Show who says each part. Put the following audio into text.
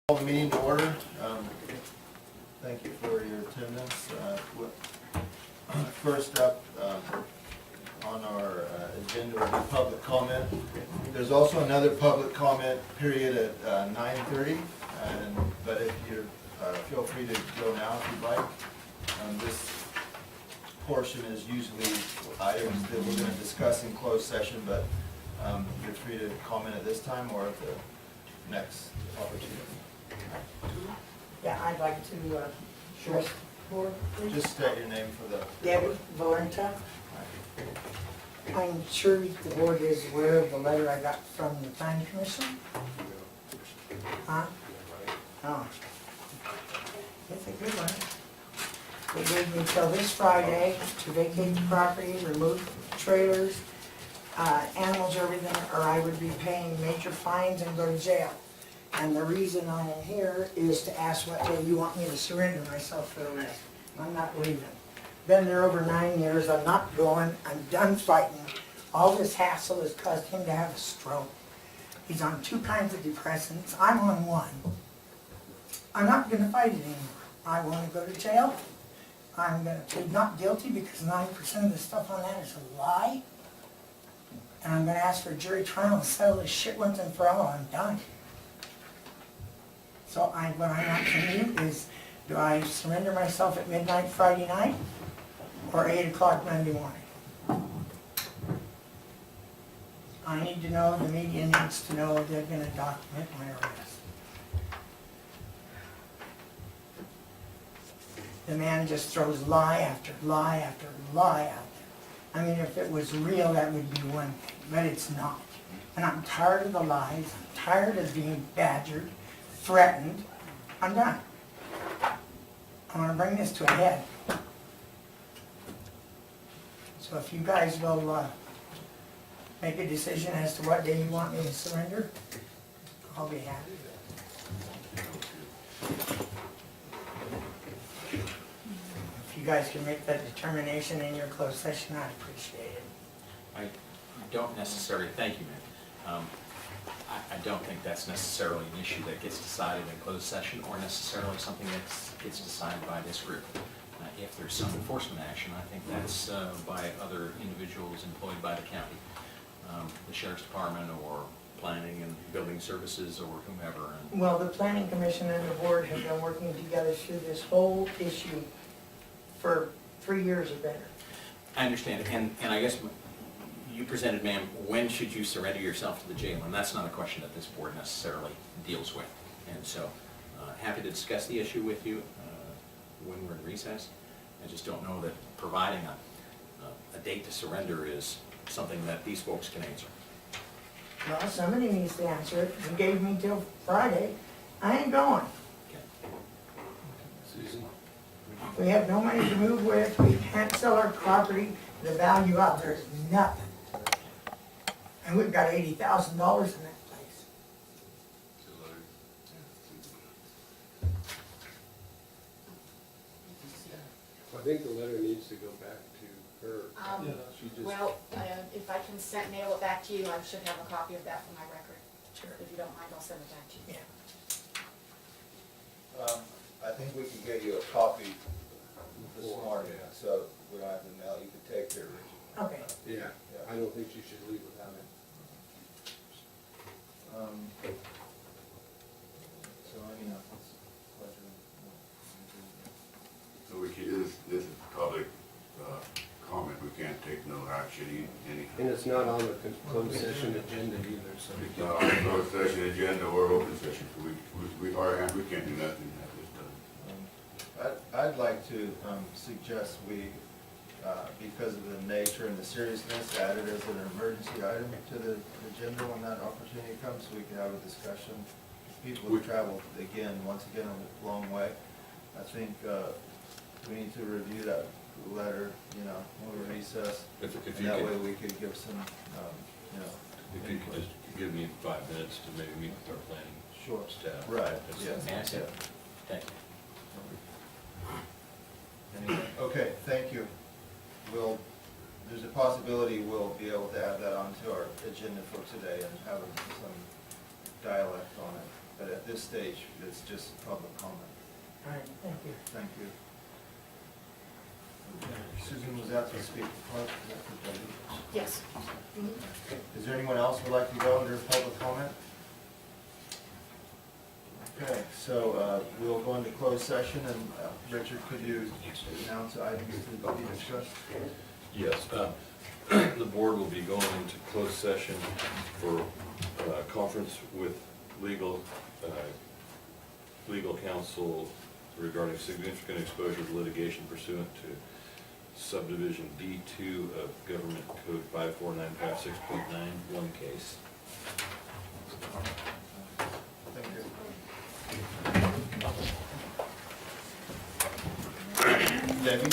Speaker 1: Call the meeting to order. Thank you for your attendance. First up on our agenda will be public comment. There's also another public comment period at 9:30, but if you feel free to go now if you'd like. This portion is usually items that we're going to discuss in closed session, but you're free to comment at this time or at the next opportunity.
Speaker 2: Yeah, I'd like to address the board, please.
Speaker 1: Just state your name for the...
Speaker 2: Debbie Valenta. I'm sure the board is aware of the letter I got from the planning commission. Huh? Oh. It's a good one. They gave me till this Friday to vacate the property, remove trailers, animals, everything, or I would be paying major fines and go to jail. And the reason I am here is to ask what day you want me to surrender myself for arrest. I'm not leaving. Been there over 9 years, I'm not going, I'm done fighting. All this hassle has caused him to have a stroke. He's on 2 kinds of depressants, I'm on 1. I'm not gonna fight it anymore. I wanna go to jail. I'm gonna plead not guilty because 90% of the stuff on that is a lie. And I'm gonna ask for a jury trial and settle this shit once and for all, I'm done. So what I want from you is, do I surrender myself at midnight Friday night or 8 o'clock Monday morning? I need to know, the media needs to know they're going to document my arrest. The man just throws lie after lie after lie out there. I mean, if it was real, that would be one thing, but it's not. And I'm tired of the lies, I'm tired of being badgered, threatened. I'm done. I want to bring this to a head. So if you guys will make a decision as to what day you want me to surrender, I'll be happy. If you guys can make that determination in your closed session, I'd appreciate it.
Speaker 3: I don't necessarily, thank you, Mick. I don't think that's necessarily an issue that gets decided in closed session or necessarily something that gets decided by this group. If there's some enforcement action, I think that's by other individuals employed by the county, the sheriff's department or planning and building services or whomever.
Speaker 2: Well, the planning commission and the board have been working together through this whole issue for 3 years or better.
Speaker 3: I understand, and I guess you presented, ma'am, when should you surrender yourself to the jail? And that's not a question that this board necessarily deals with. And so, happy to discuss the issue with you when we're in recess. I just don't know that providing a date to surrender is something that these folks can answer.
Speaker 2: Well, somebody needs to answer it. You gave me till Friday. I ain't going.
Speaker 3: Okay.
Speaker 4: Susan?
Speaker 2: We have no money to move with. We can't sell our property. The value out there is nothing. And we've got $80,000 in that place.
Speaker 4: I think the letter needs to go back to her. She just,
Speaker 5: Well, if I can mail it back to you, I should have a copy of that for my record.
Speaker 2: Sure.
Speaker 5: If you don't mind, I'll send it back to you.
Speaker 2: Yeah.
Speaker 1: I think we could get you a copy this morning, so we don't have to mail. You could take your original.
Speaker 2: Okay.
Speaker 4: yeah, I don't think you should leave without it.
Speaker 1: So anyhow, it's a pleasure.
Speaker 6: So we can, this is public comment, we can't take no action,
Speaker 4: And
Speaker 6: anything.
Speaker 4: it's not on the closed session agenda either, so we
Speaker 6: It's
Speaker 4: can.
Speaker 6: not on the closed session agenda or open session, so we can't do nothing at this time.
Speaker 1: I'd like to suggest we, because of the nature and the seriousness, add it as an emergency item to the agenda when that opportunity comes, so we can have a discussion. People who travel, once again, a long way. I think we need to review that letter, when we recess.
Speaker 7: If
Speaker 1: And
Speaker 7: you
Speaker 1: that
Speaker 7: could,
Speaker 1: way we could give some,
Speaker 7: if you could just give me 5 minutes to maybe meet with our planning
Speaker 1: Sure.
Speaker 7: staff.
Speaker 1: Right,
Speaker 7: That's-
Speaker 1: yes.
Speaker 3: Nancy?
Speaker 1: Yeah.
Speaker 3: Thank you.
Speaker 1: Anyway, okay, thank you. There's a possibility we'll be able to add that onto our agenda for today and have some dialect on it. but at this stage, it's just public comment.
Speaker 2: All right, thank you.
Speaker 1: Thank you. Susan was out to speak.
Speaker 5: Yes.
Speaker 1: Is there anyone else who would like to go under public comment? Okay, so we'll go into closed session, and Richard, could you announce items to be discussed?
Speaker 7: Yes, the board will be going into closed session for conference with legal counsel regarding significant exposure to litigation pursuant to subdivision D2 of Government Code 54956.9, case.
Speaker 1: Thank you. Debbie?